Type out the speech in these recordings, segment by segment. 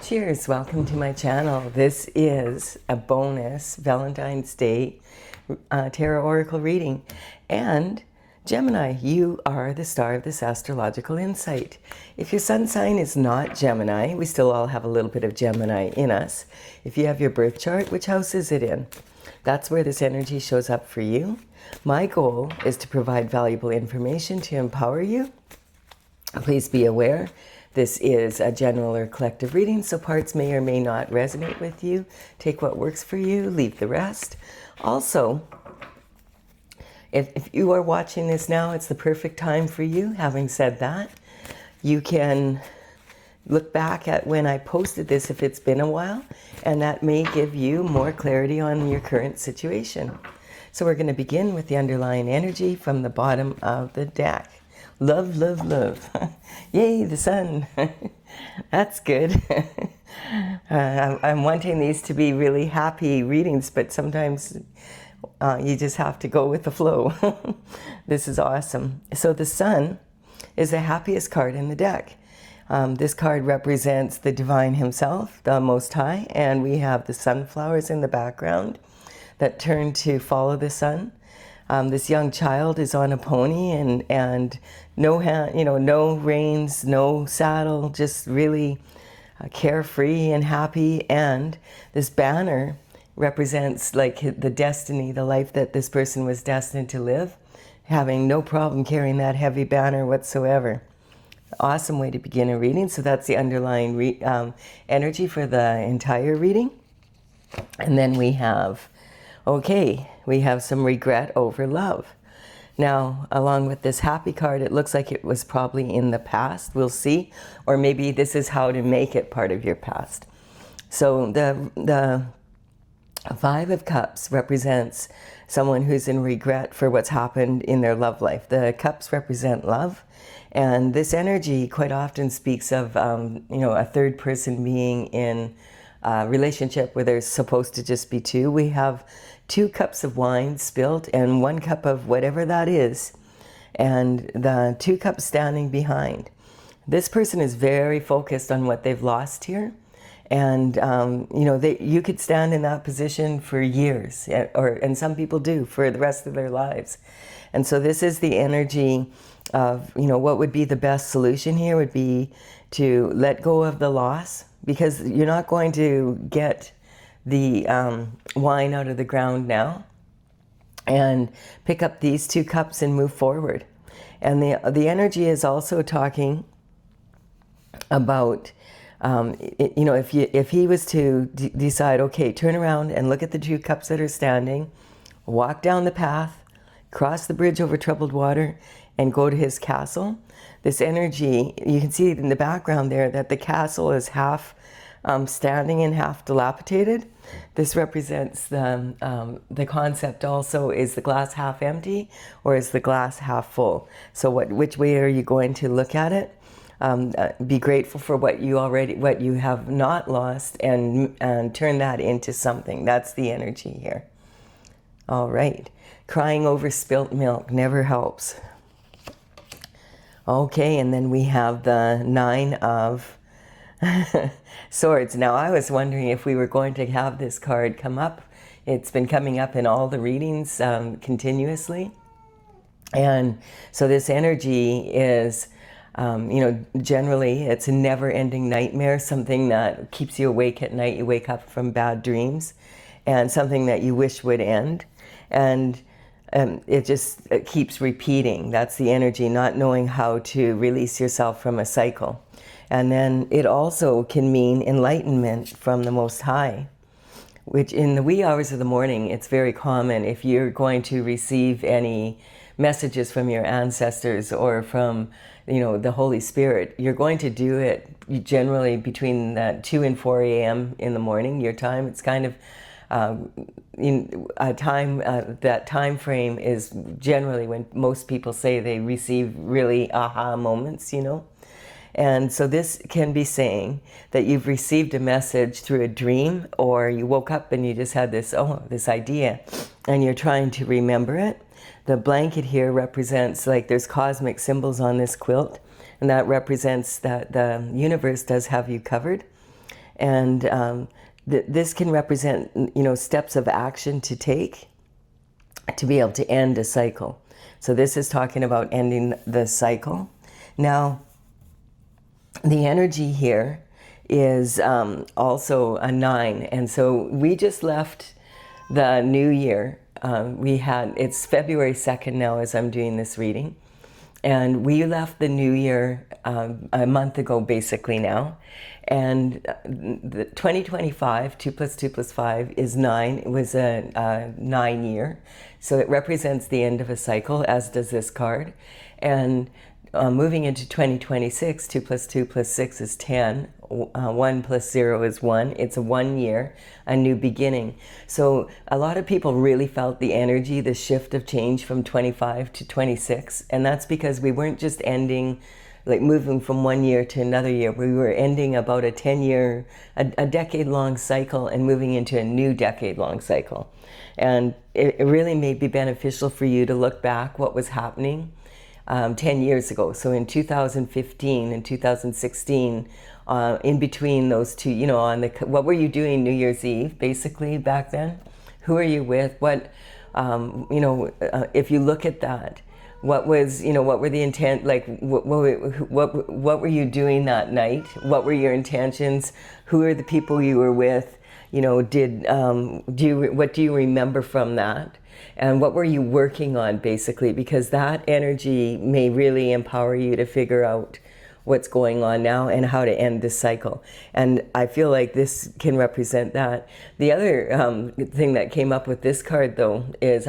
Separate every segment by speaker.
Speaker 1: Cheers, welcome to my channel. This is a bonus Valentine's Day Tarot Oracle reading. And Gemini, you are the star of this astrological insight. If your sun sign is not Gemini, we still all have a little bit of Gemini in us. If you have your birth chart, which house is it in? That's where this energy shows up for you. My goal is to provide valuable information to empower you. Please be aware this is a general or collective reading, so parts may or may not resonate with you. Take what works for you, leave the rest. Also, if you are watching this now, it's the perfect time for you. Having said that, you can look back at when I posted this if it's been a while, and that may give you more clarity on your current situation. So we're going to begin with the underlying energy from the bottom of the deck. Love, love, love. Yay, the sun. That's good. I'm wanting these to be really happy readings, but sometimes you just have to go with the flow. This is awesome. So the sun is the happiest card in the deck. This card represents the divine himself, the Most High, and we have the sunflowers in the background that turn to follow the sun. This young child is on a pony and no no reins, no saddle, just really carefree and happy. And this banner represents like the destiny, the life that this person was destined to live, having no problem carrying that heavy banner whatsoever. Awesome way to begin a reading. So that's the underlying energy for the entire reading. And then we have some regret over love. Now, along with this happy card, it looks like it was probably in the past. We'll see. Or maybe this is how to make it part of your past. So the Five of Cups represents someone who's in regret for what's happened in their love life. The cups represent love. And this energy quite often speaks of, a third person being in a relationship where there's supposed to just be two. We have 2 cups of wine spilled and 1 cup of whatever that is, and the 2 cups standing behind. This person is very focused on what they've lost here, and you could stand in that position for years, and some people do for the rest of their lives. And so this is the energy of what would be the best solution here would be to let go of the loss, because you're not going to get the wine out of the ground now, and pick up these 2 cups and move forward. And the energy is also talking about if he was to decide, okay, turn around and look at the 2 cups that are standing, walk down the path, cross the bridge over troubled water, and go to his castle. This energy, you can see in the background there that the castle is half standing and half dilapidated. This represents the concept also, is the glass half empty or is the glass half full? So which way are you going to look at it? Be grateful for what you have not lost, and turn that into something. That's the energy here. All right. Crying over spilt milk never helps. Okay, and then we have the 9 of Swords. Now, I was wondering if we were going to have this card come up. It's been coming up in all the readings continuously. And so this energy is, generally it's a never-ending nightmare, something that keeps you awake at night. You wake up from bad dreams, and something that you wish would end. And it keeps repeating. That's the energy, not knowing how to release yourself from a cycle. And then it also can mean enlightenment from the Most High, which in the wee hours of the morning, it's very common if you're going to receive any messages from your ancestors or from, the Holy Spirit, you're going to do it generally between 2 and 4 a.m. in the morning, your time. It's kind of in a time, that time frame is generally when most people say they receive really aha moments, And so this can be saying that you've received a message through a dream, or you woke up and you just had this idea, and you're trying to remember it. The blanket here represents, like, there's cosmic symbols on this quilt, and that represents that the universe does have you covered. And this can represent, steps of action to take to be able to end a cycle. So this is talking about ending the cycle. Now, the energy here is also a 9. And so we just left the new year. It's February 2nd now as I'm doing this reading. And we left the new year a month ago, basically now. And the 2025, 2 plus 2 plus 5 is 9. It was a 9 year. So it represents the end of a cycle, as does this card. And moving into 2026, 2 plus 2 plus 6 is 10. 1 plus 0 is 1. It's a 1 year, a new beginning. So a lot of people really felt the energy, the shift of change from 25 to 26. And that's because we weren't just ending, like moving from 1 year to another year. We were ending about a 10-year, a decade-long cycle and moving into a new decade-long cycle. And it really may be beneficial for you to look back what was happening 10 years ago. So in 2015 and 2016, in between those two, what were you doing New Year's Eve, basically, back then? Who are you with? What, if you look at that, what was, what were the intent, like, what were you doing that night? What were your intentions? Who are the people you were with? What do you remember from that? And what were you working on, basically? Because that energy may really empower you to figure out what's going on now and how to end this cycle. And I feel like this can represent that. The other thing that came up with this card, though, is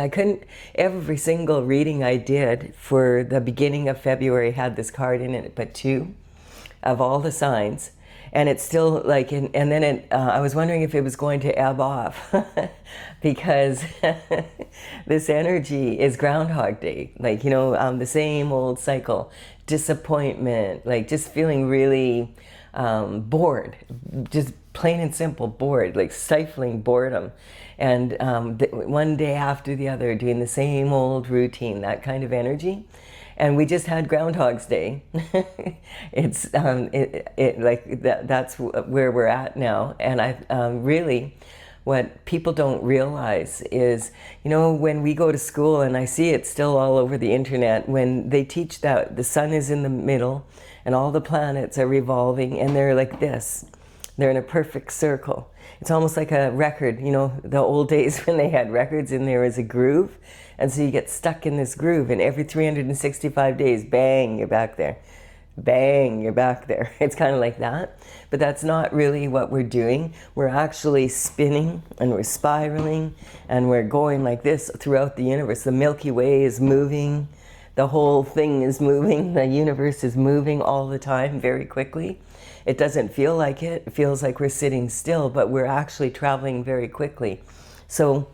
Speaker 1: every single reading I did for the beginning of February had this card in it, but 2 of all the signs. And it's still like, and then I was wondering if it was going to ebb off because this energy is Groundhog Day, like, the same old cycle, disappointment, like just feeling really bored, just plain and simple bored, like stifling boredom. And one day after the other, doing the same old routine, that kind of energy. And we just had Groundhog's Day. It's like that's where we're at now. And I really, what people don't realize is, when we go to school, and I see it still all over the internet, when they teach that the sun is in the middle and all the planets are revolving and they're like this. They're in a perfect circle. It's almost like a record, the old days when they had records and there was a groove. And so you get stuck in this groove, and every 365 days, bang, you're back there. Bang, you're back there. It's kind of like that. But that's not really what we're doing. We're actually spinning, and we're spiraling, and we're going like this throughout the universe. The Milky Way is moving. The whole thing is moving. The universe is moving all the time, very quickly. It doesn't feel like it. It feels like we're sitting still, but we're actually traveling very quickly. So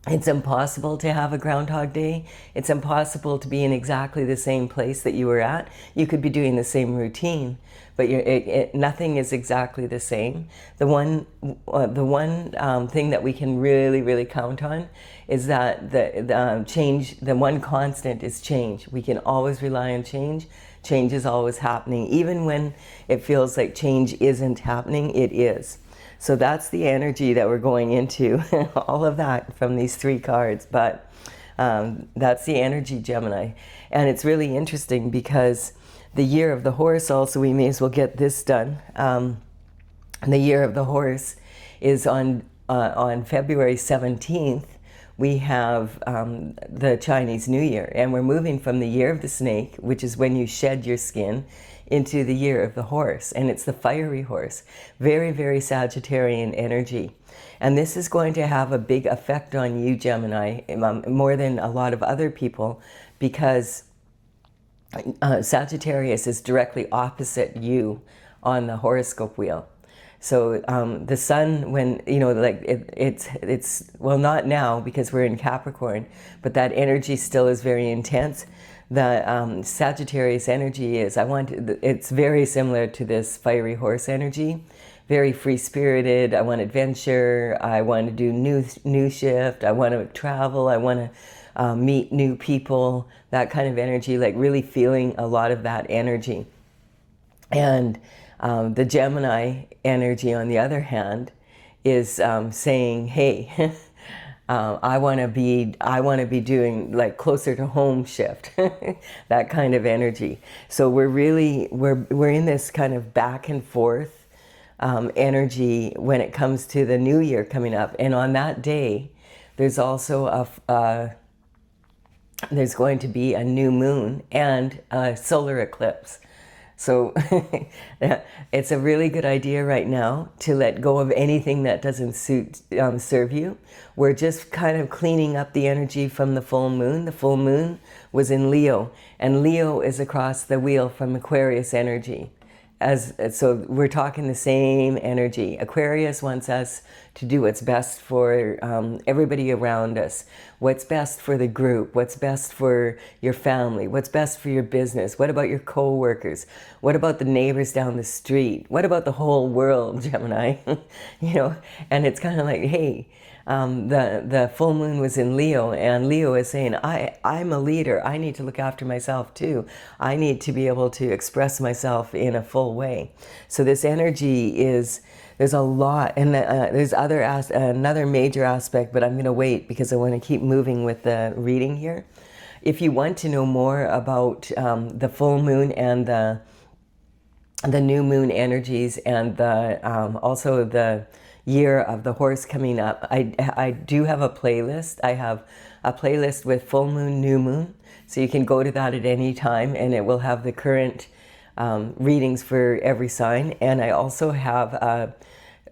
Speaker 1: it's impossible to have a Groundhog Day. It's impossible to be in exactly the same place that you were at. You could be doing the same routine, but nothing is exactly the same. The one thing that we can really, really count on is that the change, the one constant is change. We can always rely on change. Change is always happening. Even when it feels like change isn't happening, it is. So that's the energy that we're going into, all of that from these 3 cards. But that's the energy, Gemini. And it's really interesting because the year of the horse also, we may as well get this done. The year of the horse is on February 17th. We have the Chinese New Year. And we're moving from the year of the snake, which is when you shed your skin, into the year of the horse, and it's the fiery horse. Very, very Sagittarian energy. And this is going to have a big effect on you, Gemini, more than a lot of other people, because Sagittarius is directly opposite you on the horoscope wheel. So the sun, when, it's well, not now because we're in Capricorn, but that energy still is very intense. The Sagittarius energy is, it's very similar to this fiery horse energy, very free-spirited. I want adventure. I want to do new shift. I want to travel. I want to meet new people, that kind of energy, like really feeling a lot of that energy. And The Gemini energy, on the other hand, is saying, hey, I want to be doing like closer to home shift, that kind of energy. So we're in this kind of back and forth energy when it comes to the new year coming up. And on that day, there's also there's going to be a new moon and a solar eclipse. So it's a really good idea right now to let go of anything that doesn't serve you. We're just kind of cleaning up the energy from the full moon. The full moon was in Leo, and Leo is across the wheel from Aquarius energy. So we're talking the same energy. Aquarius wants us to do what's best for everybody around us, what's best for the group, what's best for your family, what's best for your business, what about your co-workers, what about the neighbors down the street, what about the whole world, Gemini? And it's kind of like, hey, the full moon was in Leo, and Leo is saying, I'm a leader. I need to look after myself too. I need to be able to express myself in a full way. So this energy there's a lot, and there's another major aspect, but I'm going to wait because I want to keep moving with the reading here. If you want to know more about the full moon and the new moon energies, and also the year of the horse coming up, I do have a playlist. I have a playlist with full moon, new moon, so you can go to that at any time, and it will have the current readings for every sign. And I also have a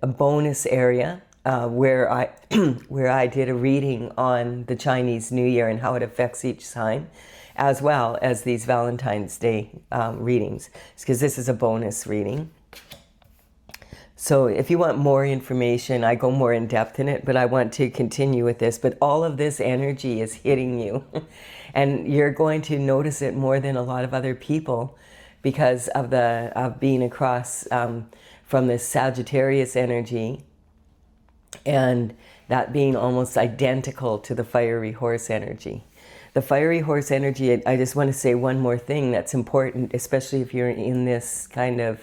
Speaker 1: bonus area where I did a reading on the Chinese New Year and how it affects each sign, as well as these Valentine's Day readings, because this is a bonus reading. So if you want more information, I go more in depth in it, but I want to continue with this. But all of this energy is hitting you, and you're going to notice it more than a lot of other people because of being across from this Sagittarius energy, and that being almost identical to the fiery horse energy. The fiery horse energy, I just want to say one more thing that's important, especially if you're in this kind of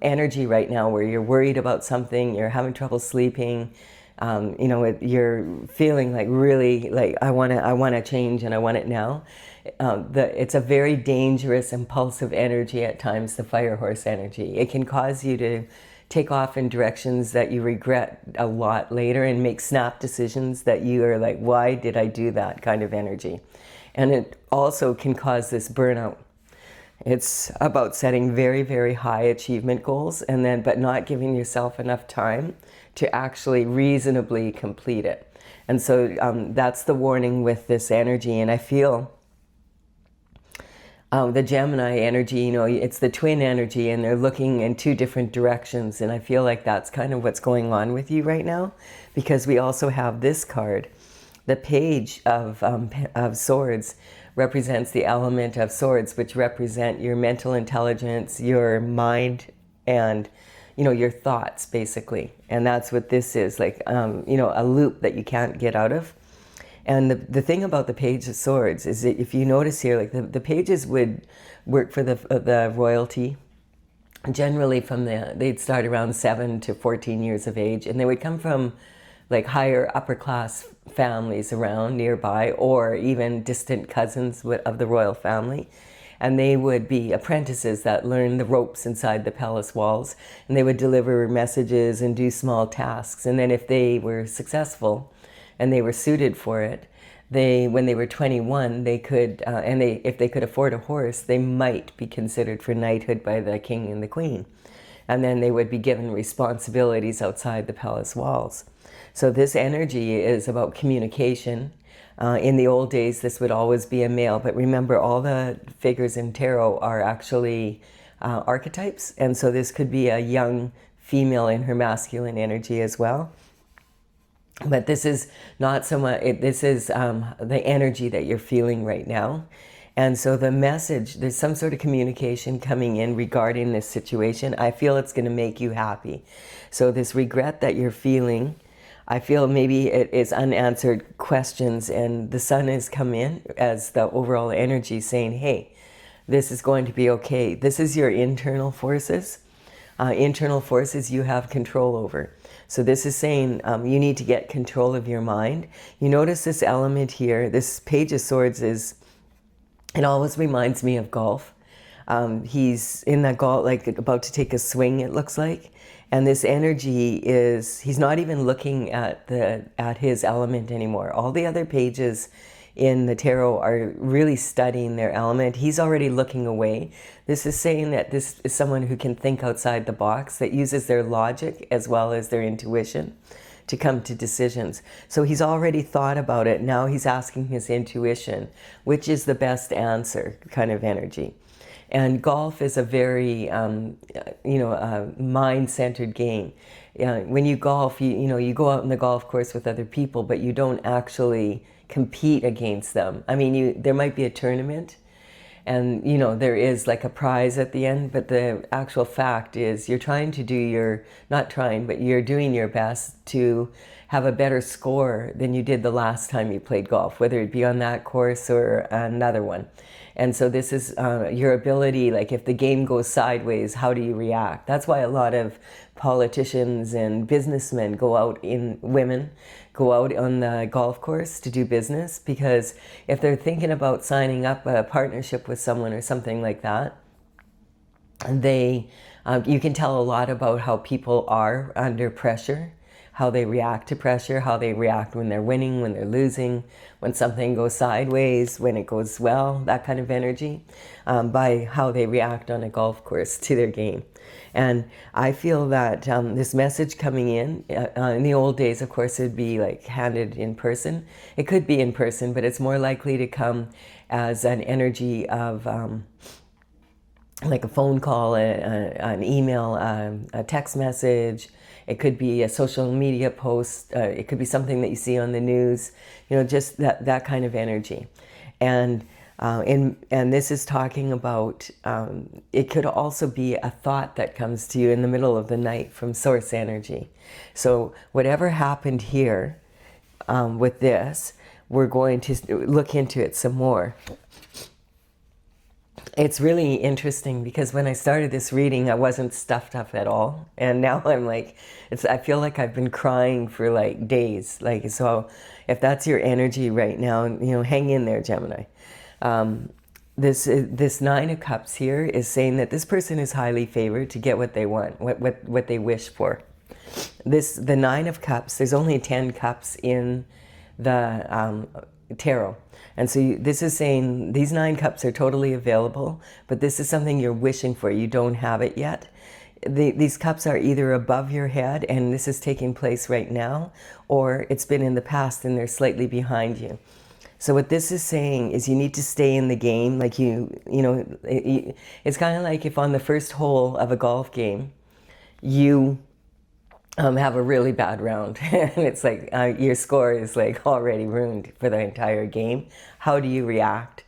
Speaker 1: energy right now where you're worried about something, you're having trouble sleeping, you're feeling like really like I want to change and I want it now. It's a very dangerous, impulsive energy at times, the fire horse energy. It can cause you to take off in directions that you regret a lot later and make snap decisions that you are like, why did I do that, kind of energy. And it also can cause this burnout. It's about setting very, very high achievement goals, but not giving yourself enough time to actually reasonably complete it. And so that's the warning with this energy. And I feel the Gemini energy, it's the twin energy, and they're looking in two different directions. And I feel like that's kind of what's going on with you right now, because we also have this card, the Page of Swords, represents the element of swords, which represent your mental intelligence, your mind, and your thoughts, basically. And that's what this is, like a loop that you can't get out of. And the thing about the Page of Swords is that if you notice here, like the pages would work for the royalty. Generally they'd start around 7 to 14 years of age, and they would come from like higher upper class families around nearby, or even distant cousins of the royal family. And they would be apprentices that learned the ropes inside the palace walls, and they would deliver messages and do small tasks. And then if they were successful and they were suited for it, when they were 21, they could, if they could afford a horse, they might be considered for knighthood by the king and the queen. And then they would be given responsibilities outside the palace walls. So this energy is about communication. In the old days, this would always be a male, but remember, all the figures in tarot are actually archetypes, and so this could be a young female in her masculine energy as well. But this is not so much, this is the energy that you're feeling right now. And so the message, there's some sort of communication coming in regarding this situation. I feel it's going to make you happy. So this regret that you're feeling, I feel maybe it is unanswered questions, and the sun has come in as the overall energy saying, hey, this is going to be okay. This is your internal forces. Internal forces you have control over. So this is saying you need to get control of your mind. You notice this element here, this Page of Swords it always reminds me of golf. He's in that golf, like about to take a swing, it looks like. And this energy is, he's not even looking at his element anymore. All the other pages in the tarot are really studying their element. He's already looking away. This is saying that this is someone who can think outside the box, that uses their logic as well as their intuition to come to decisions. So he's already thought about it. Now he's asking his intuition, which is the best answer kind of energy. And golf is a very, mind-centered game. When you golf, you go out on the golf course with other people, but you don't actually compete against them. I mean, there might be a tournament, and there is like a prize at the end, but the actual fact is you're trying to do you're doing your best to have a better score than you did the last time you played golf, whether it be on that course or another one. And so this is your ability, like if the game goes sideways, how do you react? That's why a lot of politicians and businessmen women go out on the golf course to do business, because if they're thinking about signing up a partnership with someone or something like that, you can tell a lot about how people are under pressure, how they react to pressure, how they react when they're winning, when they're losing, when something goes sideways, when it goes well, that kind of energy, by how they react on a golf course to their game. And I feel that this message coming in the old days, of course, it'd be like handed in person. It could be in person, but it's more likely to come as an energy of like a phone call, an email, a text message. It could be a social media post. It could be something that you see on the news, just that kind of energy. And this is talking about, it could also be a thought that comes to you in the middle of the night from source energy. So whatever happened here with this, we're going to look into it some more. It's really interesting because when I started this reading, I wasn't stuffed up at all. And now I'm like, I feel like I've been crying for like days. Like, so if that's your energy right now, hang in there, Gemini. This Nine of Cups here is saying that this person is highly favored to get what they want, what they wish for. The Nine of Cups, there's only 10 cups in the tarot. And so this is saying these 9 cups are totally available, but this is something you're wishing for. You don't have it yet. These cups are either above your head, and this is taking place right now, or it's been in the past and they're slightly behind you. So what this is saying is you need to stay in the game. Like it's kind of like if on the first hole of a golf game, you have a really bad round and it's like your score is like already ruined for the entire game. How do you react?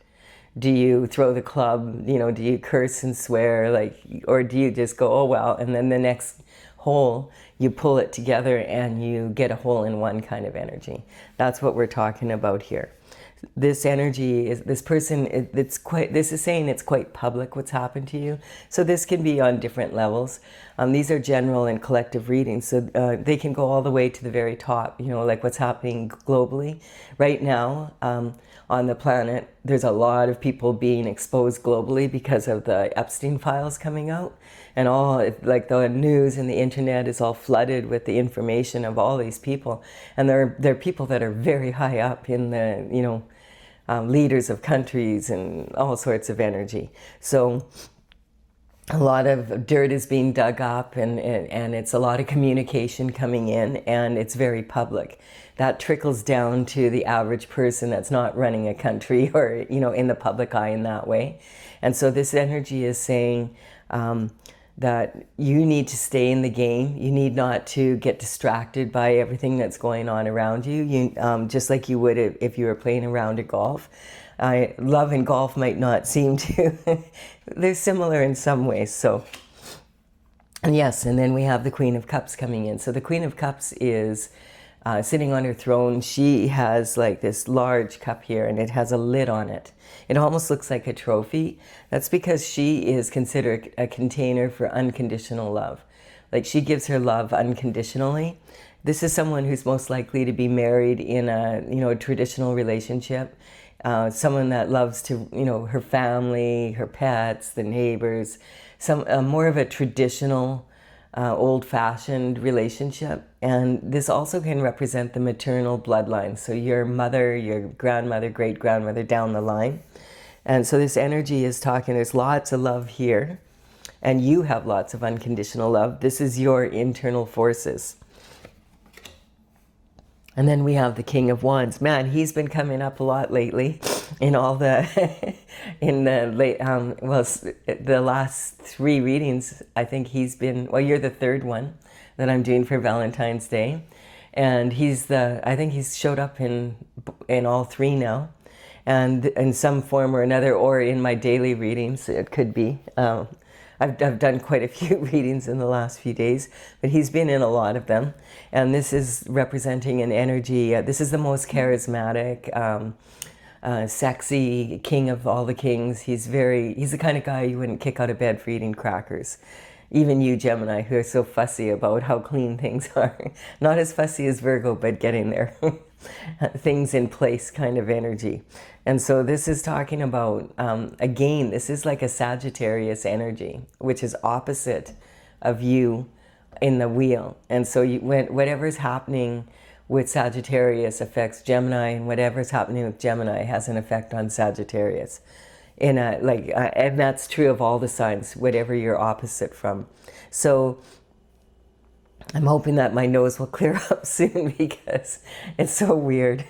Speaker 1: Do you throw the club? Do you curse and swear, or do you just go, oh well, and then the next hole you pull it together and you get a hole-in-one kind of energy? That's what we're talking about here. This energy is this person. This is saying it's quite public what's happened to you. So this can be on different levels. These are general and collective readings, so they can go all the way to the very top. Like what's happening globally right now on the planet. There's a lot of people being exposed globally because of the Epstein files coming out, and like the news and the internet is all flooded with the information of all these people. And there are people that are very high up in the leaders of countries and all sorts of energy. So a lot of dirt is being dug up, and it's a lot of communication coming in, and it's very public. That trickles down to the average person that's not running a country or in the public eye in that way. And so this energy is saying that you need to stay in the game. You need not to get distracted by everything that's going on around you. Just like you would if you were playing a round of golf. Love and golf might not seem to, they're similar in some ways. So, and yes, and then we have the Queen of Cups coming in. So the Queen of Cups is sitting on her throne. She has like this large cup here, and it has a lid on it. It almost looks like a trophy. That's because she is considered a container for unconditional love. Like, she gives her love unconditionally. This is someone who's most likely to be married in a, a traditional relationship. Someone that loves to, her family, her pets, the neighbors, more of a traditional, old-fashioned relationship. And this also can represent the maternal bloodline. So your mother, your grandmother, great-grandmother down the line. And so this energy is talking, there's lots of love here. And you have lots of unconditional love. This is your internal forces. And then we have the King of Wands. Man, he's been coming up a lot lately in all the, the last 3 readings. I think he's been, well, you're the 3rd one that I'm doing for Valentine's Day. And I think he's showed up in all 3 now. And in some form or another, or in my daily readings, it could be. I've done quite a few readings in the last few days, but he's been in a lot of them. And this is representing an energy. This is the most charismatic, sexy king of all the kings. He's the kind of guy you wouldn't kick out of bed for eating crackers. Even you, Gemini, who are so fussy about how clean things are. Not as fussy as Virgo, but getting there. Things in place kind of energy. And so this is talking about, again, this is like a Sagittarius energy, which is opposite of you in the wheel. And so whatever's happening with Sagittarius affects Gemini, and whatever's happening with Gemini has an effect on Sagittarius. And that's true of all the signs, whatever you're opposite from. So I'm hoping that my nose will clear up soon because it's so weird.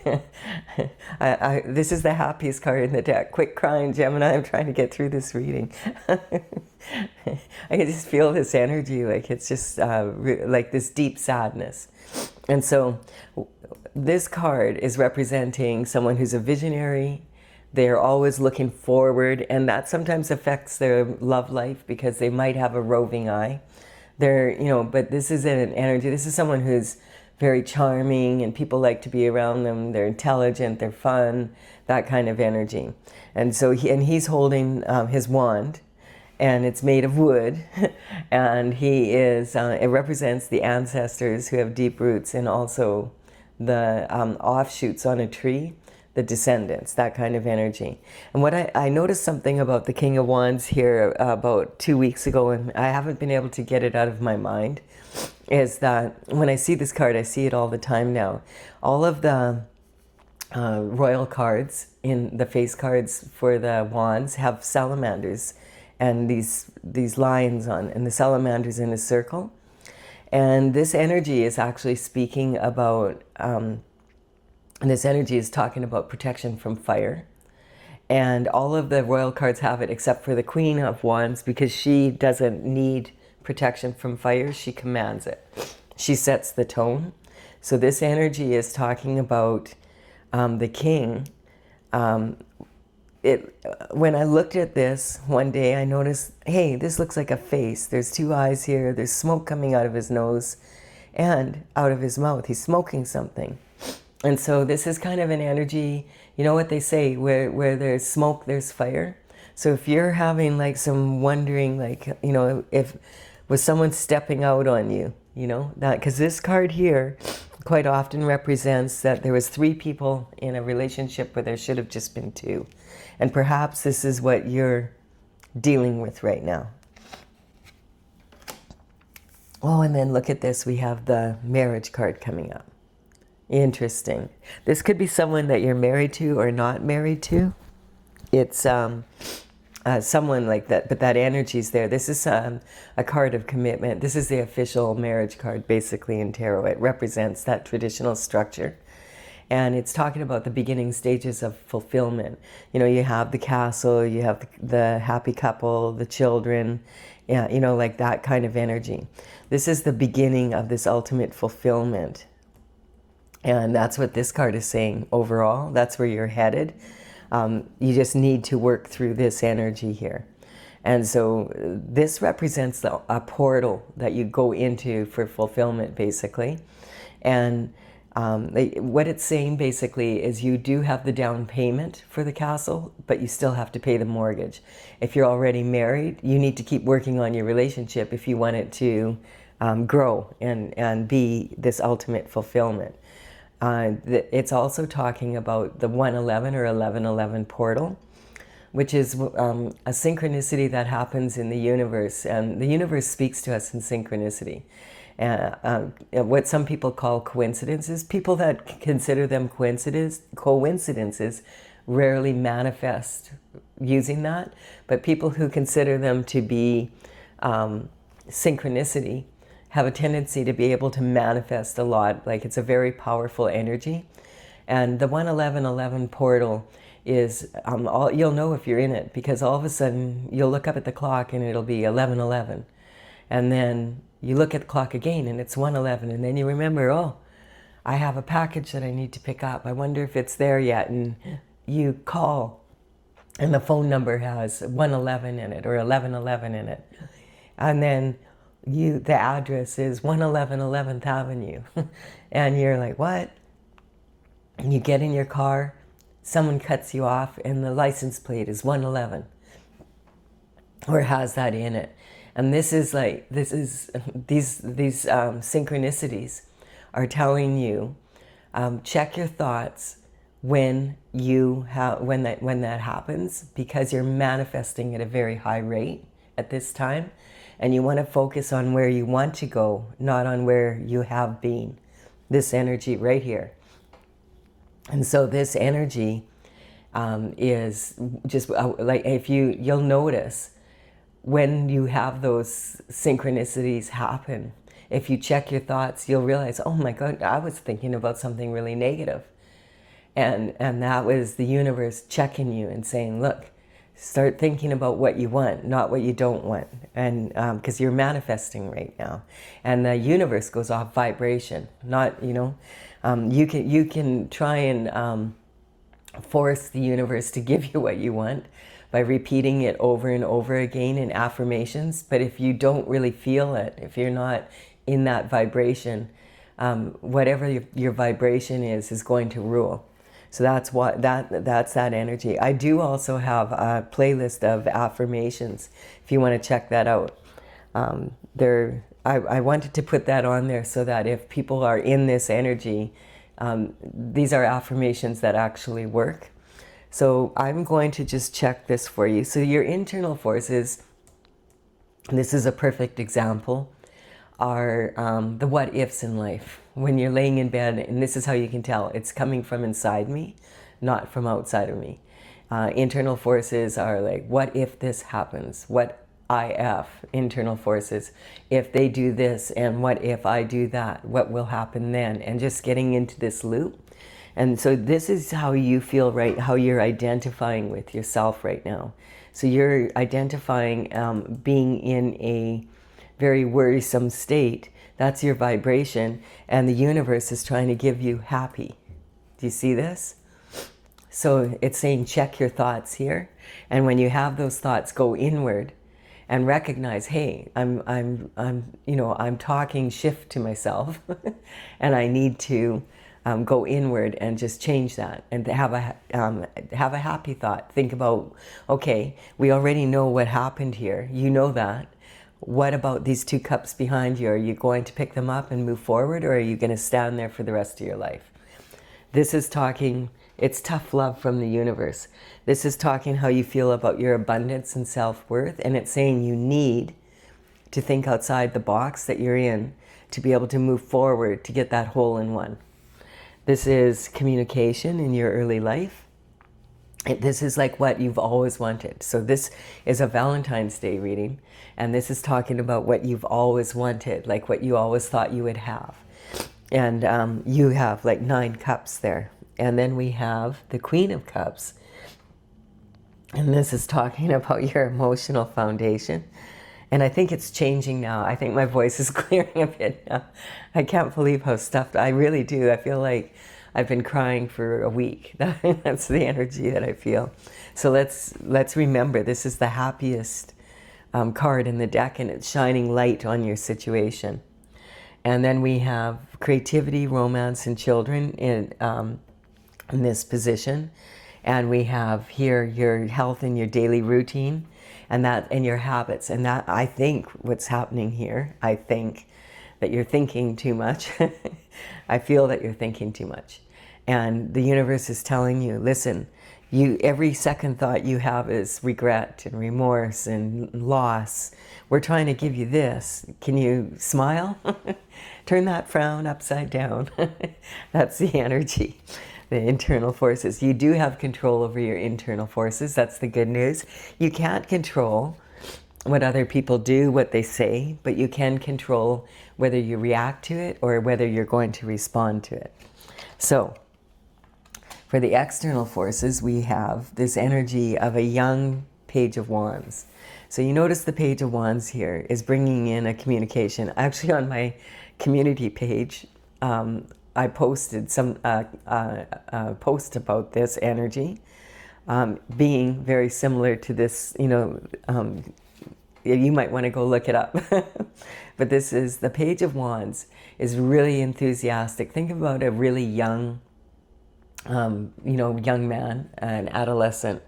Speaker 1: This is the happiest card in the deck. Quit crying, Gemini. I'm trying to get through this reading. I can just feel this energy, like it's just like this deep sadness. And so this card is representing someone who's a visionary. They're always looking forward, and that sometimes affects their love life because they might have a roving eye. But this is an energy. This is someone who's very charming and people like to be around them. They're intelligent, they're fun, that kind of energy. And so he's holding his wand, and it's made of wood. And it represents the ancestors who have deep roots, and also the offshoots on a tree, the descendants, that kind of energy. And what I noticed something about the King of Wands here about 2 weeks ago, and I haven't been able to get it out of my mind, is that when I see this card, I see it all the time now. All of the royal cards in the face cards for the wands have salamanders and these lines on, and the salamanders in a circle. And this energy is actually speaking about and this energy is talking about protection from fire. And all of the royal cards have it except for the Queen of Wands, because she doesn't need protection from fire. She commands it. She sets the tone. So this energy is talking about the king. When I looked at this one day, I noticed, hey, this looks like a face. There's 2 eyes here. There's smoke coming out of his nose and out of his mouth. He's smoking something. And so this is kind of an energy, you know what they say, where there's smoke, there's fire. So if you're having like some wondering, like, if was someone stepping out on you, that, because this card here quite often represents that there was 3 people in a relationship where there should have just been 2. And perhaps this is what you're dealing with right now. Oh, and then look at this. We have the marriage card coming up. Interesting. This could be someone that you're married to or not married to. It's someone like that, but that energy's there. This is a card of commitment. This is the official marriage card, basically, in tarot. It represents that traditional structure. And it's talking about the beginning stages of fulfillment. You have the castle, you have the happy couple, the children, like that kind of energy. This is the beginning of this ultimate fulfillment. And that's what this card is saying overall. That's where you're headed. You just need to work through this energy here. And so this represents a portal that you go into for fulfillment, basically. And What it's saying basically is you do have the down payment for the castle, but you still have to pay the mortgage. If you're already married, you need to keep working on your relationship if you want it to grow and be this ultimate fulfillment. It's also talking about the 111 or 1111 portal, which is a synchronicity that happens in the universe. And the universe speaks to us in synchronicity. What some people call coincidences, people that consider them coincidences rarely manifest using that. But people who consider them to be synchronicity have a tendency to be able to manifest a lot. Like, it's a very powerful energy. And the 11111 portal is, you'll know if you're in it, because all of a sudden you'll look up at the clock and it'll be 11:11. And then you look at the clock again and it's 1:11. And then you remember, oh, I have a package that I need to pick up. I wonder if it's there yet. And you call and the phone number has 111 in it or 1111 in it. And then the address is 111 11th Avenue. And you're like, what? And you get in your car, someone cuts you off, and the license plate is 111 or has that in it. And these synchronicities are telling you, check your thoughts when that happens, because you're manifesting at a very high rate at this time. And you want to focus on where you want to go, not on where you have been. This energy right here. And so this energy is just like, you'll notice when you have those synchronicities happen, if you check your thoughts, you'll realize, oh my God, I was thinking about something really negative. And that was the universe checking you and saying, look, start thinking about what you want, not what you don't want. And because you're manifesting right now. And the universe goes off vibration, not, you can try and force the universe to give you what you want by repeating it over and over again in affirmations. But if you don't really feel it, if you're not in that vibration, whatever your vibration is going to rule. So that's that energy. I do also have a playlist of affirmations if you want to check that out. I wanted to put that on there so that if people are in this energy, these are affirmations that actually work. So I'm going to just check this for you. So your internal forces, this is a perfect example, are the what ifs in life. When you're laying in bed, and this is how you can tell, it's coming from inside me, not from outside of me. Internal forces are like, what if this happens? What IF, internal forces, if they do this, and what if I do that? What will happen then? And just getting into this loop. And so this is how you feel, right? How you're identifying with yourself right now. So you're identifying being in a very worrisome state. That's your vibration, and the universe is trying to give you happy. Do you see this? So it's saying check your thoughts here, and when you have those thoughts, go inward and recognize, hey, I'm talking shift to myself, and I need to go inward and just change that and have a happy thought. Think about, okay, we already know what happened here. You know that. What about these 2 cups behind you? Are you going to pick them up and move forward, or are you going to stand there for the rest of your life? This is talking, it's tough love from the universe. This is talking how you feel about your abundance and self-worth, and it's saying you need to think outside the box that you're in to be able to move forward to get that hole in one. This is communication in your early life. This is like what you've always wanted. So this is a Valentine's Day reading, and this is talking about what you've always wanted, like what you always thought you would have. And you have like 9 cups there. And then we have the Queen of Cups. And this is talking about your emotional foundation. And I think it's changing now. I think my voice is clearing a bit now. I can't believe how stuffed, I really do. I feel like I've been crying for a week. That's the energy that I feel. So let's remember, this is the happiest card in the deck, and it's shining light on your situation. And then we have creativity, romance, and children in this position. And we have here your health and your daily routine and your habits. And that, I think what's happening here, I think that you're thinking too much. I feel that you're thinking too much. And the universe is telling you, listen, every second thought you have is regret and remorse and loss. We're trying to give you this. Can you smile? Turn that frown upside down. That's the energy, the internal forces. You do have control over your internal forces. That's the good news. You can't control what other people do, what they say, but you can control whether you react to it or whether you're going to respond to it. So, for the external forces, we have this energy of a young Page of Wands. So you notice the Page of Wands here is bringing in a communication. Actually, on my community page, I posted some post about this energy being very similar to this, you might want to go look it up. But this is the Page of Wands is really enthusiastic. Think about a really young, young man, an adolescent,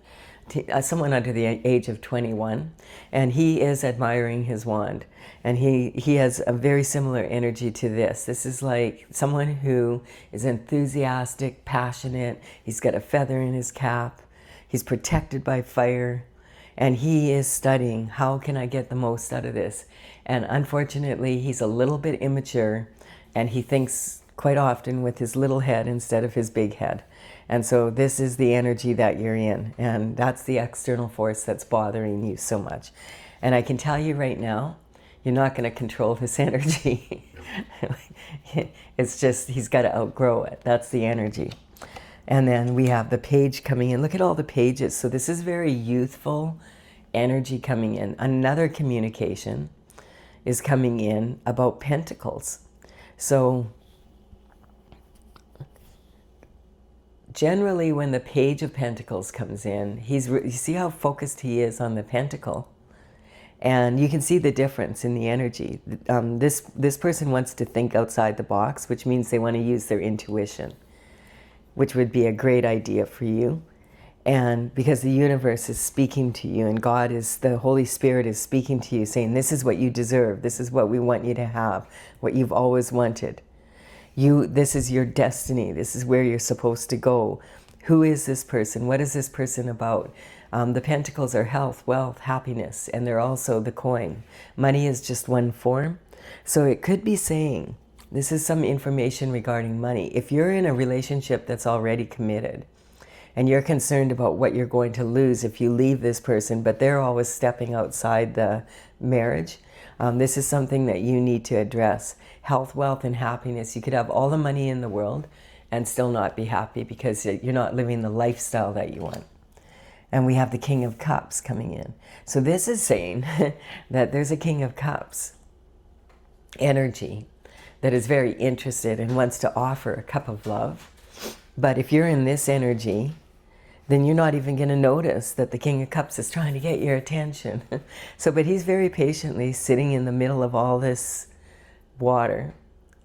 Speaker 1: someone under the age of 21, and he is admiring his wand. And he has a very similar energy to this. This is like someone who is enthusiastic, passionate. He's got a feather in his cap. He's protected by fire. And he is studying, how can I get the most out of this? And unfortunately, he's a little bit immature, and he thinks quite often with his little head instead of his big head. And so this is the energy that you're in, and that's the external force that's bothering you so much. And I can tell you right now, you're not going to control this energy. It's just, he's got to outgrow it. That's the energy. And then we have the page coming in. Look at all the pages. So this is very youthful energy coming in. Another communication is coming in about pentacles. So generally when the Page of Pentacles comes in, you see how focused he is on the pentacle? And you can see the difference in the energy. This person wants to think outside the box, which means they want to use their intuition, which would be a great idea for you. And because the universe is speaking to you, and the Holy Spirit is speaking to you, saying, this is what you deserve. This is what we want you to have, what you've always wanted. This is your destiny. This is where you're supposed to go. Who is this person? What is this person about? The pentacles are health, wealth, happiness, and they're also the coin. Money is just one form. So it could be saying, this is some information regarding money. If you're in a relationship that's already committed, and you're concerned about what you're going to lose if you leave this person, but they're always stepping outside the marriage, this is something that you need to address. Health, wealth, and happiness. You could have all the money in the world and still not be happy because you're not living the lifestyle that you want. And we have the King of Cups coming in. So this is saying that there's a King of Cups energy that is very interested and wants to offer a cup of love. But if you're in this energy, then you're not even going to notice that the King of Cups is trying to get your attention. But he's very patiently sitting in the middle of all this water,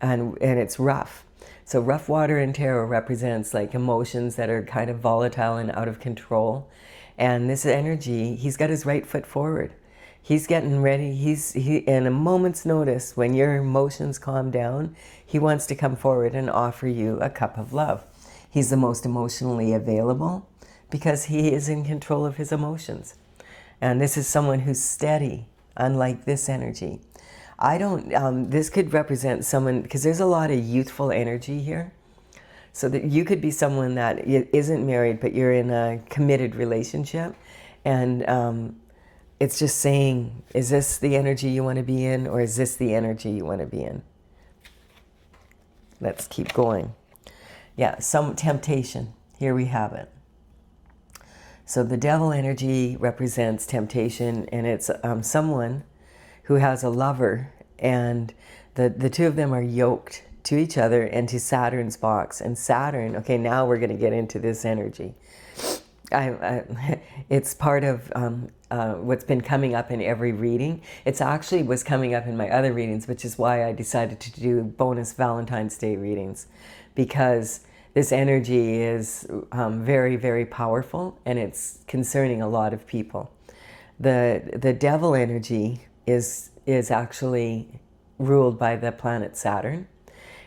Speaker 1: and it's rough. So rough water in tarot represents like emotions that are kind of volatile and out of control. And this energy, he's got his right foot forward. He's getting ready. In a moment's notice, when your emotions calm down, he wants to come forward and offer you a cup of love. He's the most emotionally available because he is in control of his emotions. And this is someone who's steady, unlike this energy. This could represent someone, because there's a lot of youthful energy here. So that you could be someone that isn't married, but you're in a committed relationship. And it's just saying, is this the energy you want to be in, or is this the energy you want to be in? Let's keep going. Yeah, some temptation. Here we have it. So the devil energy represents temptation, and it's someone who has a lover, and the two of them are yoked to each other and to Saturn's box. And Saturn, okay, now we're going to get into this energy. It's part of what's been coming up in every reading. It's actually was coming up in my other readings, which is why I decided to do bonus Valentine's Day readings, because this energy is very, very powerful, and it's concerning a lot of people. The devil energy is actually ruled by the planet Saturn,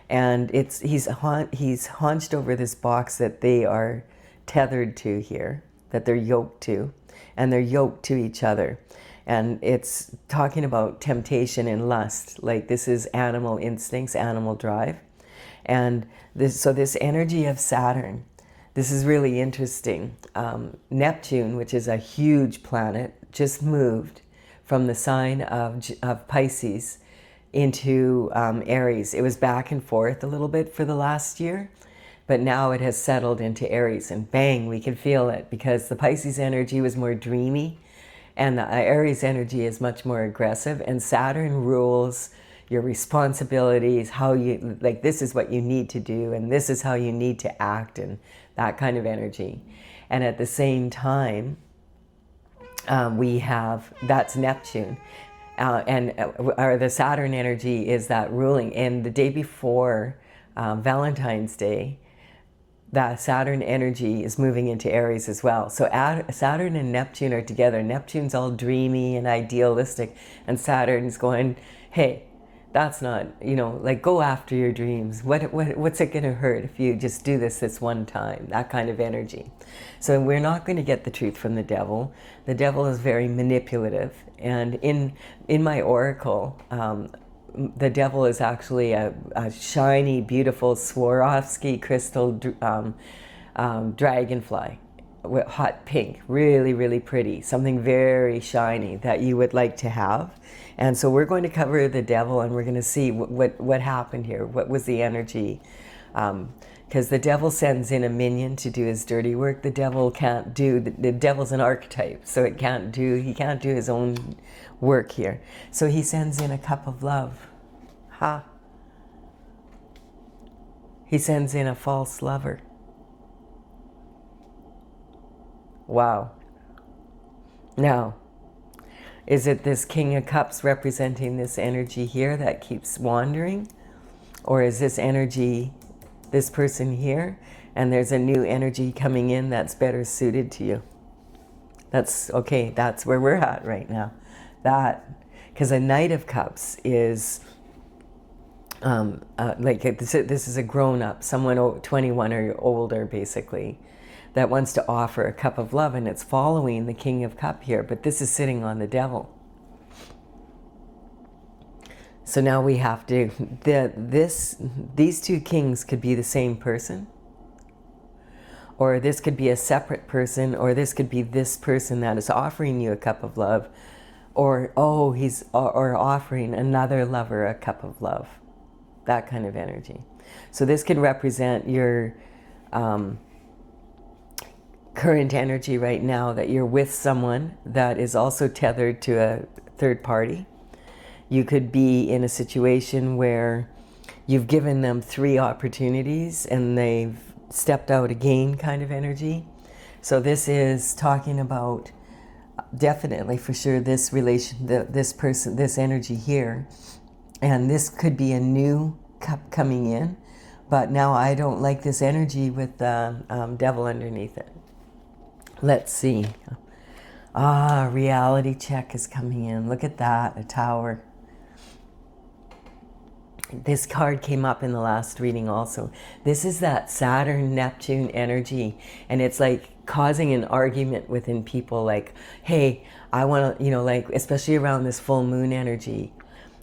Speaker 1: and he's haunched over this box that they are tethered to here, that they're yoked to, and they're yoked to each other. And it's talking about temptation and lust. Like, this is animal instincts, animal drive. And this energy of Saturn, this is really interesting. Neptune, which is a huge planet, just moved from the sign of Pisces into Aries. It was back and forth a little bit for the last year, but now it has settled into Aries, and bang, we can feel it, because the Pisces energy was more dreamy and the Aries energy is much more aggressive, and Saturn rules your responsibilities, how you, like, this is what you need to do and this is how you need to act, and that kind of energy. And at the same time, we have, that's Neptune. The Saturn energy is that ruling. And the day before Valentine's Day, that Saturn energy is moving into Aries as well. So Saturn and Neptune are together. Neptune's all dreamy and idealistic, and Saturn's going, hey, that's not, like, go after your dreams. What's it going to hurt if you just do this one time? That kind of energy. So we're not going to get the truth from the devil. The devil is very manipulative. And in my oracle, the devil is actually a shiny, beautiful Swarovski crystal dragonfly, with hot pink, really, really pretty, something very shiny that you would like to have. And so we're going to cover the devil, and we're going to see what happened here. What was the energy? Because the devil sends in a minion to do his dirty work. The devil can't do, the devil's an archetype, so he can't do his own work here. So he sends in a cup of love. Ha! He sends in a false lover. Wow. Now, is it this King of Cups representing this energy here that keeps wandering? Or is this energy this person here, and there's a new energy coming in that's better suited to you? That's okay. That's where we're at right now. Because a Knight of Cups is like this is a grown-up, someone 21 or older, basically, that wants to offer a cup of love, and it's following the King of Cup here, but this is sitting on the devil. So now we have to, these two kings could be the same person, or this could be a separate person, or this could be this person that is offering you a cup of love, or or offering another lover a cup of love, that kind of energy. So this could represent your current energy right now, that you're with someone that is also tethered to a third party. You could be in a situation where you've given them 3 opportunities and they've stepped out again, kind of energy. So this is talking about, definitely for sure, this relation, this person, this energy here. And this could be a new cup coming in, but now I don't like this energy with the devil underneath it. Let's see. Reality check is coming in. Look at that, a Tower. This card came up in the last reading also. This is that Saturn-Neptune energy, and it's like causing an argument within people, like, hey, I want to, like, especially around this full moon energy,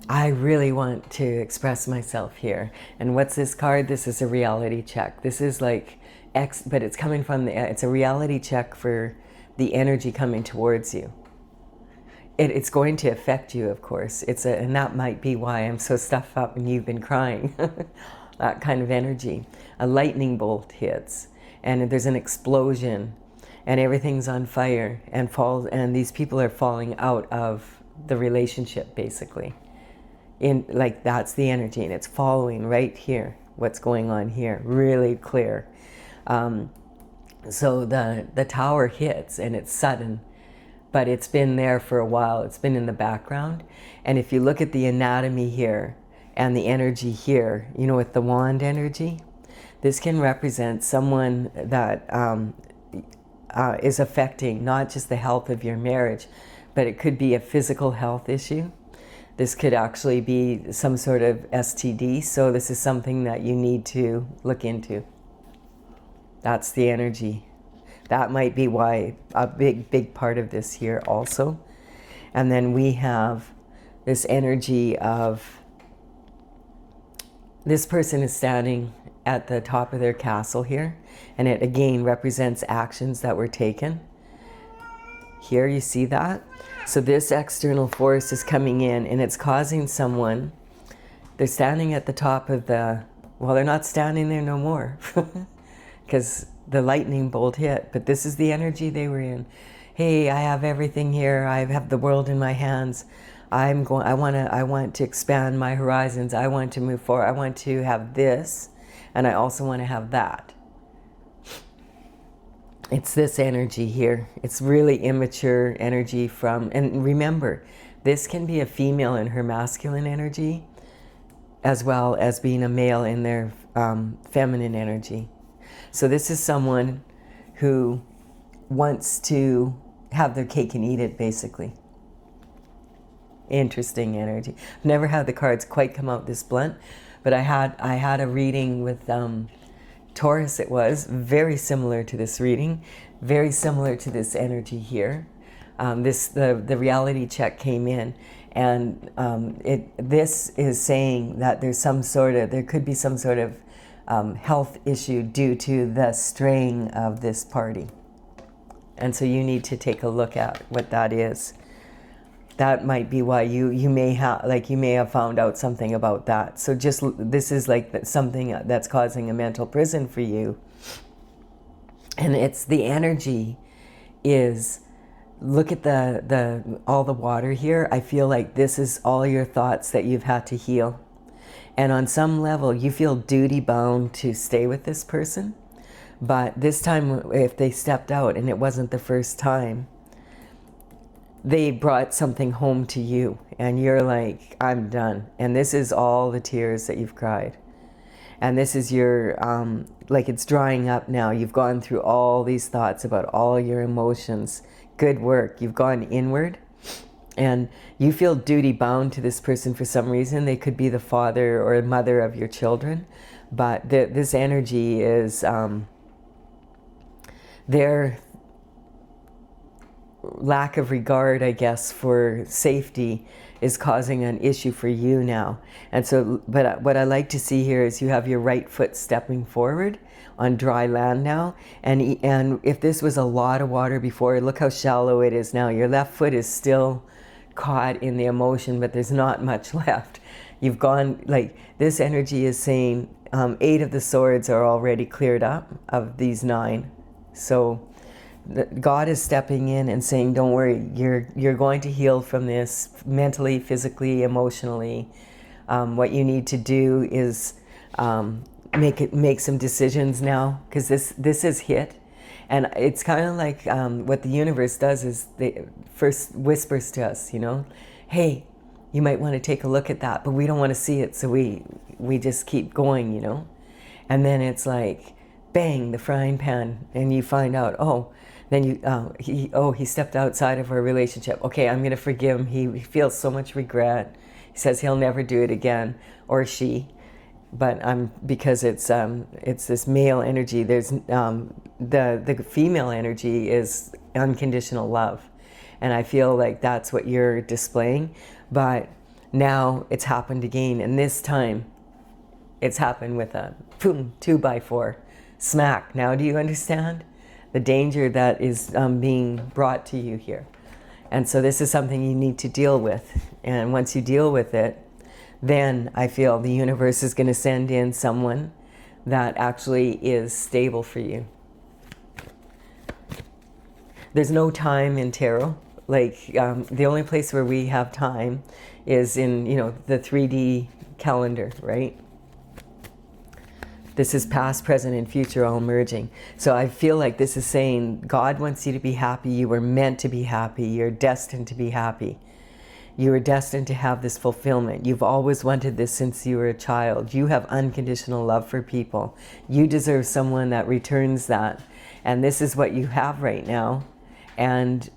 Speaker 1: I really want to express myself here. And what's this card? This is a reality check. This is like but it's coming from it's a reality check for the energy coming towards you. It's going to affect you, of course. And that might be why I'm so stuffed up and you've been crying. That kind of energy. A lightning bolt hits, and there's an explosion, and everything's on fire, and these people are falling out of the relationship, basically. Like, that's the energy, and it's following right here. What's going on here? Really clear. So the tower hits and it's sudden, but it's been there for a while. It's been in the background. And if you look at the anatomy here and the energy here, you know, with the wand energy, this can represent someone that is affecting not just the health of your marriage, but it could be a physical health issue. This could actually be some sort of STD. So this is something that you need to look into. That's the energy. That might be why a big part of this here also. And then we have this energy of this person is standing at the top of their castle here. And it again represents actions that were taken. Here you see that. So this external force is coming in and it's causing someone, they're standing at the top of the, well, they're not standing there no more because the lightning bolt hit, but this is the energy they were in. Hey, I have everything here. I have the world in my hands. I want to expand my horizons. I want to move forward. I want to have this, and I also want to have that. It's this energy here. It's really immature energy from, and remember, this can be a female in her masculine energy, as well as being a male in their feminine energy. So this is someone who wants to have their cake and eat it, basically. Interesting energy. I've never had the cards quite come out this blunt, but I had a reading with Taurus. It was very similar to this reading, very similar to this energy here. The reality check came in, and this is saying that there could be some sort of health issue due to the straying of this party. And so you need to take a look at what that is. That might be why you may have found out something about that. So this is like something that's causing a mental prison for you. And it's the energy is, look at all the water here. I feel like this is all your thoughts that you've had to heal. And on some level, you feel duty bound to stay with this person. But this time, if they stepped out and it wasn't the first time, they brought something home to you. And you're like, I'm done. And this is all the tears that you've cried. And this is your, like it's drying up now. You've gone through all these thoughts about all your emotions. Good work. You've gone inward. And you feel duty bound to this person for some reason. They could be the father or mother of your children. But this energy is their lack of regard, I guess, for safety is causing an issue for you now. And so, but what I like to see here is you have your right foot stepping forward on dry land now. And if this was a lot of water before, look how shallow it is now. Your left foot is still caught in the emotion, but there's not much left. You've gone, like, this energy is saying 8 of the swords are already cleared up of these 9. So God is stepping in and saying, don't worry, you're going to heal from this mentally, physically, emotionally. What you need to do is make some decisions now, because this is hit. And it's kind of like what the universe does is they first whispers to us, you know, hey, you might want to take a look at that, but we don't want to see it, so we just keep going, you know. And then it's like, bang, the frying pan, and you find out, oh, then he stepped outside of our relationship. Okay, I'm going to forgive him. He feels so much regret. He says he'll never do it again, or she. But because it's this male energy. There's the female energy is unconditional love, and I feel like that's what you're displaying. But now it's happened again, and this time it's happened with a boom 2x4 smack. Now do you understand the danger that is being brought to you here? And so this is something you need to deal with. And once you deal with it, then I feel the universe is going to send in someone that actually is stable for you. There's no time in tarot. Like the only place where we have time is in, you know, the 3D calendar, right? This is past, present, and future all merging. So I feel like this is saying God wants you to be happy. You were meant to be happy. You're destined to be happy. You were destined to have this fulfillment. You've always wanted this since you were a child. You have unconditional love for people. You deserve someone that returns that. And this is what you have right now. And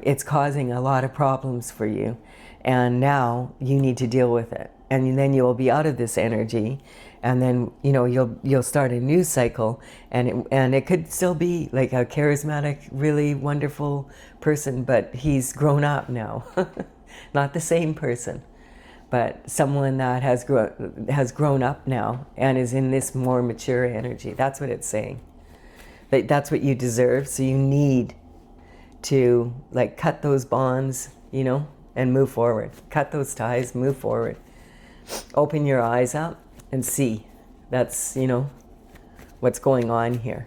Speaker 1: it's causing a lot of problems for you. And now you need to deal with it. And then you will be out of this energy. And then, you know, you'll start a new cycle, and it could still be like a charismatic, really wonderful person, but he's grown up now. Not the same person, but someone that has grown up now and is in this more mature energy. That's what it's saying. That's what you deserve. So you need to like cut those bonds, you know, and move forward. Cut those ties, move forward. Open your eyes up and see. That's, you know, what's going on here.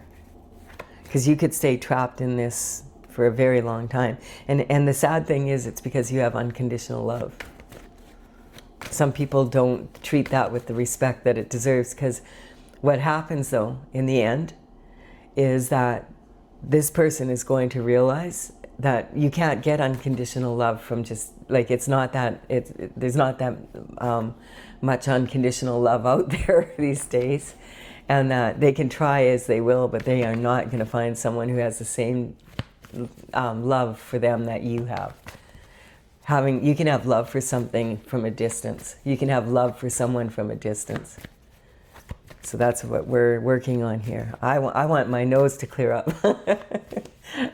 Speaker 1: Because you could stay trapped in this for a very long time. And the sad thing is, it's because you have unconditional love. Some people don't treat that with the respect that it deserves, because what happens though, in the end, is that this person is going to realize that you can't get unconditional love from just, like, it's not that, there's not that much unconditional love out there these days, and that they can try as they will, but they are not going to find someone who has the same love for them that you have. You can have love for something from a distance. You can have love for someone from a distance. So that's what we're working on here. I want my nose to clear up.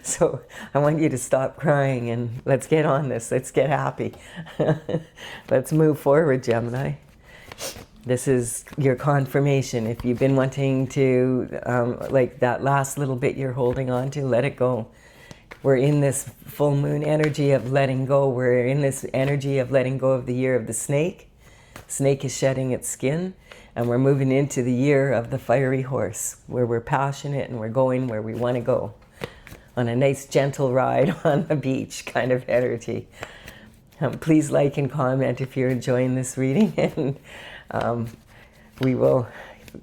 Speaker 1: So I want you to stop crying and let's get on this. Let's get happy. Let's move forward, Gemini. This is your confirmation. If you've been wanting to, like that last little bit you're holding on to, let it go. We're in this full moon energy of letting go. We're in this energy of letting go of the year of the snake. Snake is shedding its skin. And we're moving into the year of the fiery horse, where we're passionate and we're going where we want to go. On a nice gentle ride on the beach kind of energy. Please like and comment if you're enjoying this reading. And we will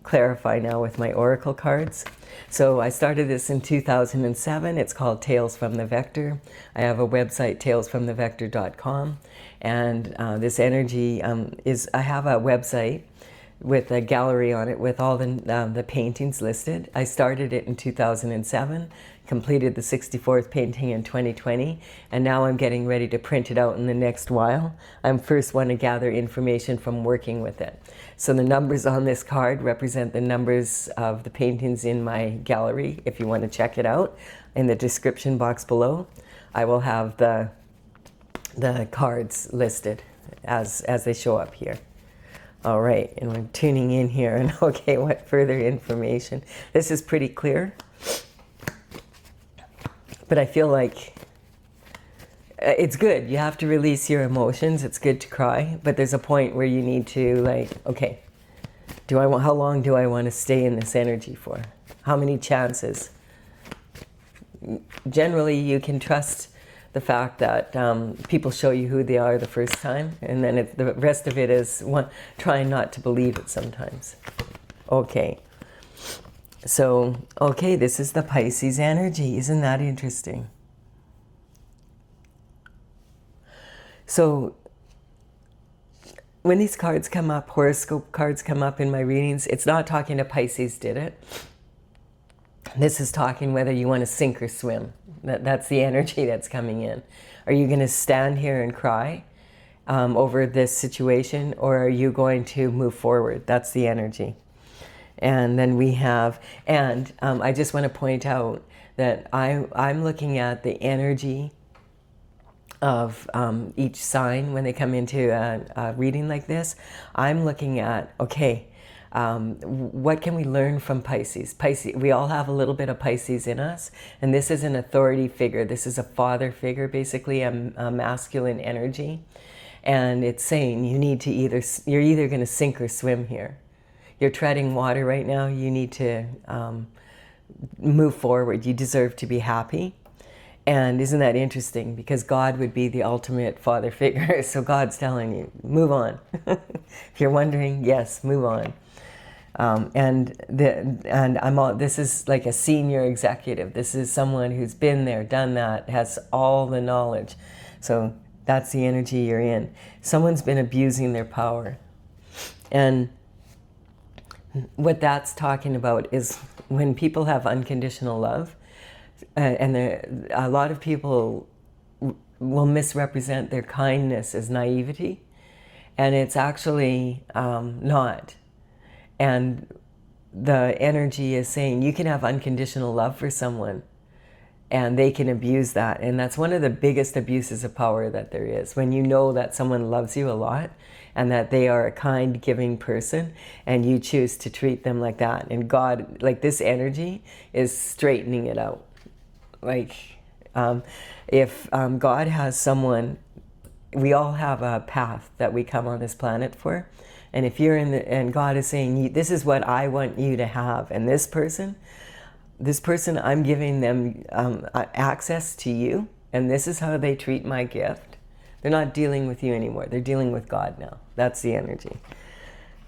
Speaker 1: clarify now with my oracle cards. So I started this in 2007. It's called Tales from the Vector. I have a website, talesfromthevector.com. And this energy I have a website with a gallery on it with all the paintings listed. I started it in 2007, completed the 64th painting in 2020, and now I'm getting ready to print it out in the next while. I first want to gather information from working with it. So the numbers on this card represent the numbers of the paintings in my gallery. If you want to check it out, in the description box below, I will have the cards listed as they show up here. All right, and we're tuning in here, and okay, what further information? This is pretty clear, but I feel like it's good. You have to release your emotions. It's good to cry, but there's a point where you need to, like, okay, how long do I want to stay in this energy for? How many chances? Generally, you can trust the fact that people show you who they are the first time, and then the rest of it is trying not to believe it sometimes. Okay. So, okay, this is the Pisces energy. Isn't that interesting? So, when these cards come up, horoscope cards come up in my readings, it's not talking to Pisces did it. This is talking whether you want to sink or swim. That's the energy that's coming in. Are you going to stand here and cry over this situation, or are you going to move forward? That's the energy. And then we have, and I just want to point out that I'm looking at the energy of each sign when they come into a reading like this. I'm looking at, okay, what can we learn from Pisces? Pisces, we all have a little bit of Pisces in us, and this is an authority figure. This is a father figure, basically a masculine energy, and it's saying you're either going to sink or swim here. You're treading water right now. You need to move forward. You deserve to be happy. And isn't that interesting? Because God would be the ultimate father figure. So God's telling you, move on. If you're wondering, yes, move on. This is like a senior executive. This is someone who's been there, done that, has all the knowledge. So that's the energy you're in. Someone's been abusing their power. And what that's talking about is when people have unconditional love, a lot of people will misrepresent their kindness as naivety, and it's actually not. And the energy is saying you can have unconditional love for someone and they can abuse that. And that's one of the biggest abuses of power that there is. When you know that someone loves you a lot and that they are a kind, giving person, and you choose to treat them like that. And God, like this energy is straightening it out. Like if God has someone, we all have a path that we come on this planet for. And if you're and God is saying, this is what I want you to have. And this person, I'm giving them access to you. And this is how they treat my gift. They're not dealing with you anymore. They're dealing with God now. That's the energy.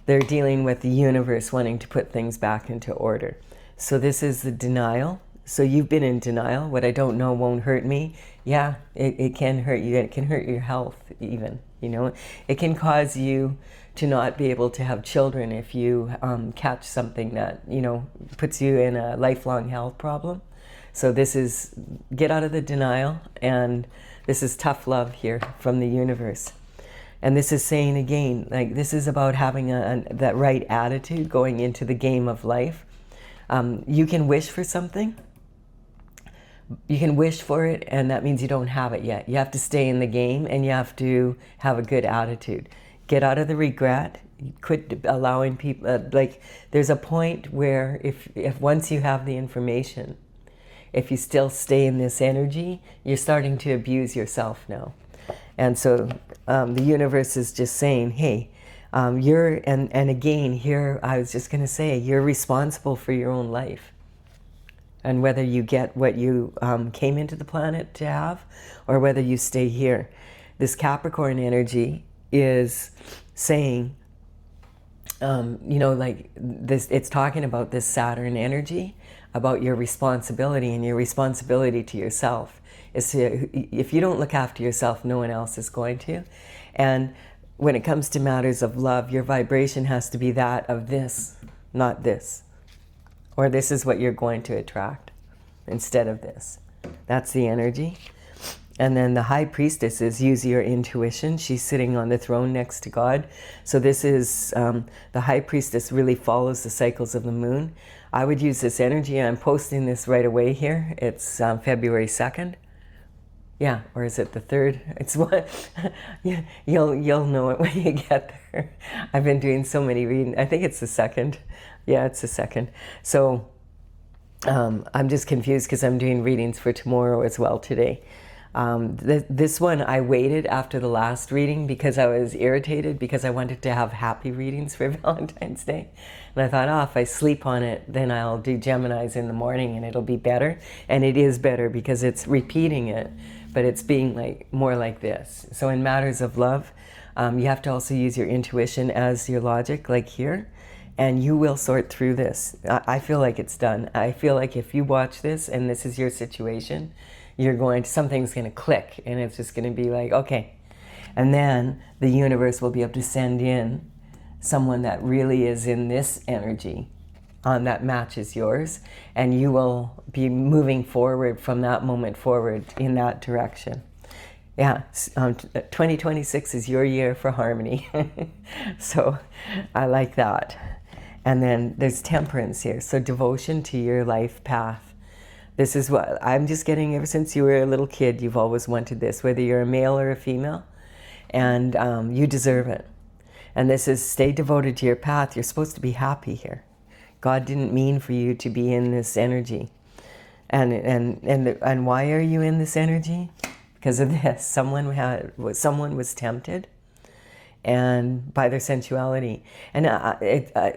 Speaker 1: They're dealing with the universe wanting to put things back into order. So this is the denial. So you've been in denial. What I don't know won't hurt me. Yeah, it can hurt you. It can hurt your health even. You know, it can cause you to not be able to have children if you catch something that, you know, puts you in a lifelong health problem. So this is, get out of the denial, and this is tough love here from the universe. And this is saying again, like this is about having that right attitude going into the game of life. You can wish for something. You can wish for it, and that means you don't have it yet. You have to stay in the game, and you have to have a good attitude. Get out of the regret. Quit allowing people, like there's a point where if once you have the information, if you still stay in this energy, you're starting to abuse yourself now. And so the universe is just saying, hey, and again, here I was just going to say, you're responsible for your own life. And whether you get what you came into the planet to have, or whether you stay here. This Capricorn energy is saying, you know, like this, it's talking about this Saturn energy, about your responsibility, and your responsibility to yourself is to, if you don't look after yourself, no one else is going to. And when it comes to matters of love, your vibration has to be that of this, not this. Or this is what you're going to attract instead of this. That's the energy. And then the High Priestess is use your intuition. She's sitting on the throne next to God. So this is, the High Priestess really follows the cycles of the moon. I would use this energy. I'm posting this right away here. It's February 2nd. Yeah, or is it the 3rd? It's what, yeah, you'll know it when you get there. I've been doing so many readings. I think it's the 2nd. Yeah, it's the 2nd. So I'm just confused because I'm doing readings for tomorrow as well today. This one I waited after the last reading because I was irritated because I wanted to have happy readings for Valentine's Day. And I thought, oh, if I sleep on it, then I'll do Gemini's in the morning and it'll be better. And it is better because it's repeating it, but it's being like more like this. So in matters of love, you have to also use your intuition as your logic, like here. And you will sort through this. I feel like it's done. I feel like if you watch this and this is your situation, something's going to click, and it's just going to be like, okay. And then the universe will be able to send in someone that really is in this energy that matches yours, and you will be moving forward from that moment forward in that direction. Yeah, 2026 is your year for harmony. So I like that. And then there's temperance here. So devotion to your life path. This is what I'm just getting ever since you were a little kid. You've always wanted this, whether you're a male or a female, and you deserve it. And this is stay devoted to your path. You're supposed to be happy here. God didn't mean for you to be in this energy. And why are you in this energy? Because of this. Someone was tempted, and by their sensuality, and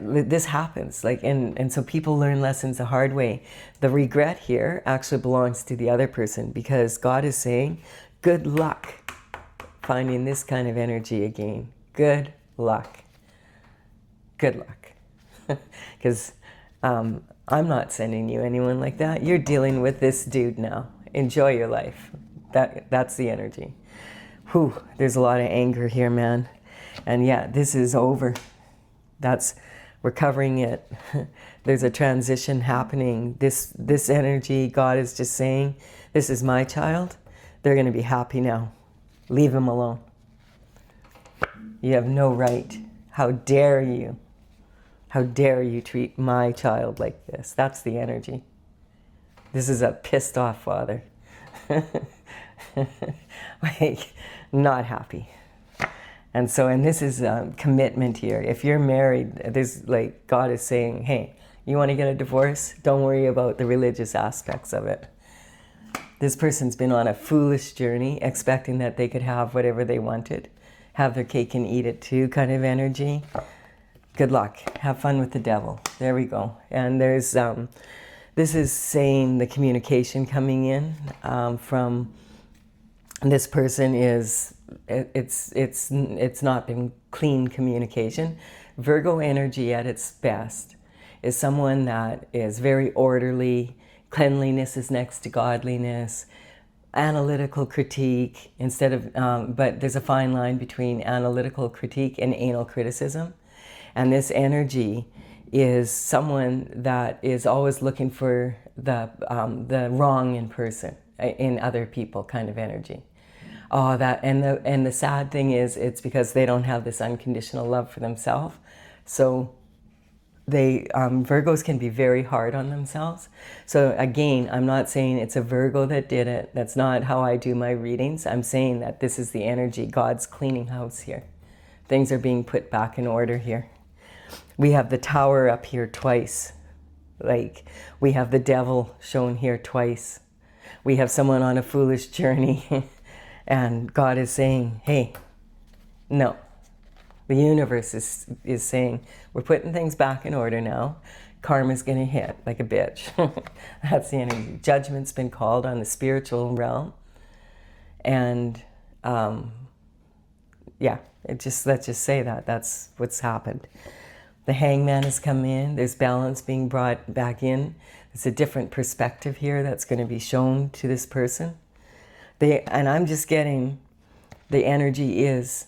Speaker 1: this happens. Like, and so people learn lessons the hard way. The regret here actually belongs to the other person, because God is saying, "Good luck finding this kind of energy again. Good luck. Good luck." because I'm not sending you anyone like that. You're dealing with this dude now. Enjoy your life. That's the energy. Whew, there's a lot of anger here, man. And yeah, this is over. We're covering it. There's a transition happening. This energy, God is just saying, this is my child. They're going to be happy now. Leave him alone. You have no right. How dare you? How dare you treat my child like this? That's the energy. This is a pissed off father. Like, not happy. And this is commitment here. If you're married, there's like, God is saying, hey, you want to get a divorce? Don't worry about the religious aspects of it. This person's been on a foolish journey, expecting that they could have whatever they wanted, have their cake and eat it too kind of energy. Good luck. Have fun with the devil. There we go. And there's, this is saying the communication coming in from this person is, it's not been clean communication. Virgo energy at its best is someone that is very orderly. Cleanliness is next to godliness. Analytical critique instead of, but there's a fine line between analytical critique and anal criticism. And this energy is someone that is always looking for the wrong in other people kind of energy. Oh, and the sad thing is, it's because they don't have this unconditional love for themselves. So Virgos can be very hard on themselves. So again, I'm not saying it's a Virgo that did it. That's not how I do my readings. I'm saying that this is the energy. God's cleaning house here. Things are being put back in order here. We have the Tower up here twice. Like, we have the devil shown here twice. We have someone on a foolish journey. And God is saying, hey, no. The universe is saying, we're putting things back in order now. Karma's going to hit like a bitch. That's the energy. Judgment's been called on the spiritual realm. And yeah, let's just say that. That's what's happened. The Hangman has come in. There's balance being brought back in. There's a different perspective here that's going to be shown to this person. And I'm just getting, the energy is,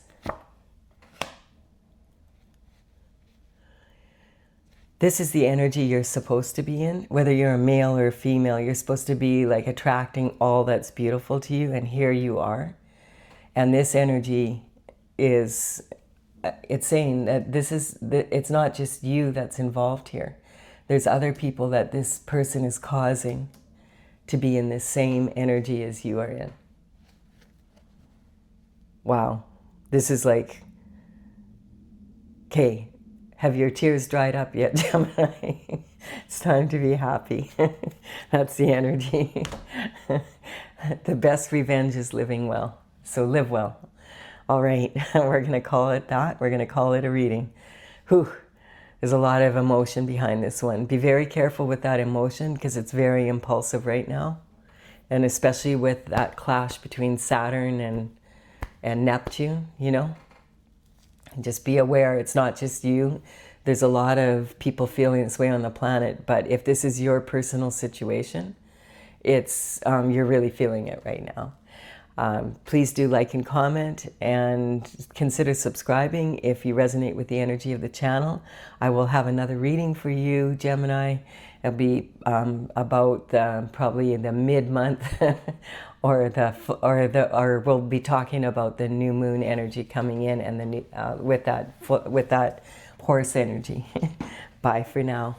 Speaker 1: this is the energy you're supposed to be in. Whether you're a male or a female, you're supposed to be like attracting all that's beautiful to you, and here you are. And this energy is, it's saying that it's not just you that's involved here. There's other people that this person is causing to be in the same energy as you are in. Wow. This is like, okay, have your tears dried up yet, Gemini? It's time to be happy. That's the energy. The best revenge is living well. So live well. All right, we're going to call it that. We're going to call it a reading. Whew. There's a lot of emotion behind this one. Be very careful with that emotion because it's very impulsive right now. And especially with that clash between Saturn and Neptune, you know. And just be aware it's not just you. There's a lot of people feeling this way on the planet. But if this is your personal situation, it's you're really feeling it right now. Please do like and comment, and consider subscribing if you resonate with the energy of the channel. I will have another reading for you, Gemini. It'll be about probably in the mid-month, or we'll be talking about the new moon energy coming in, and the new, with that horse energy. Bye for now.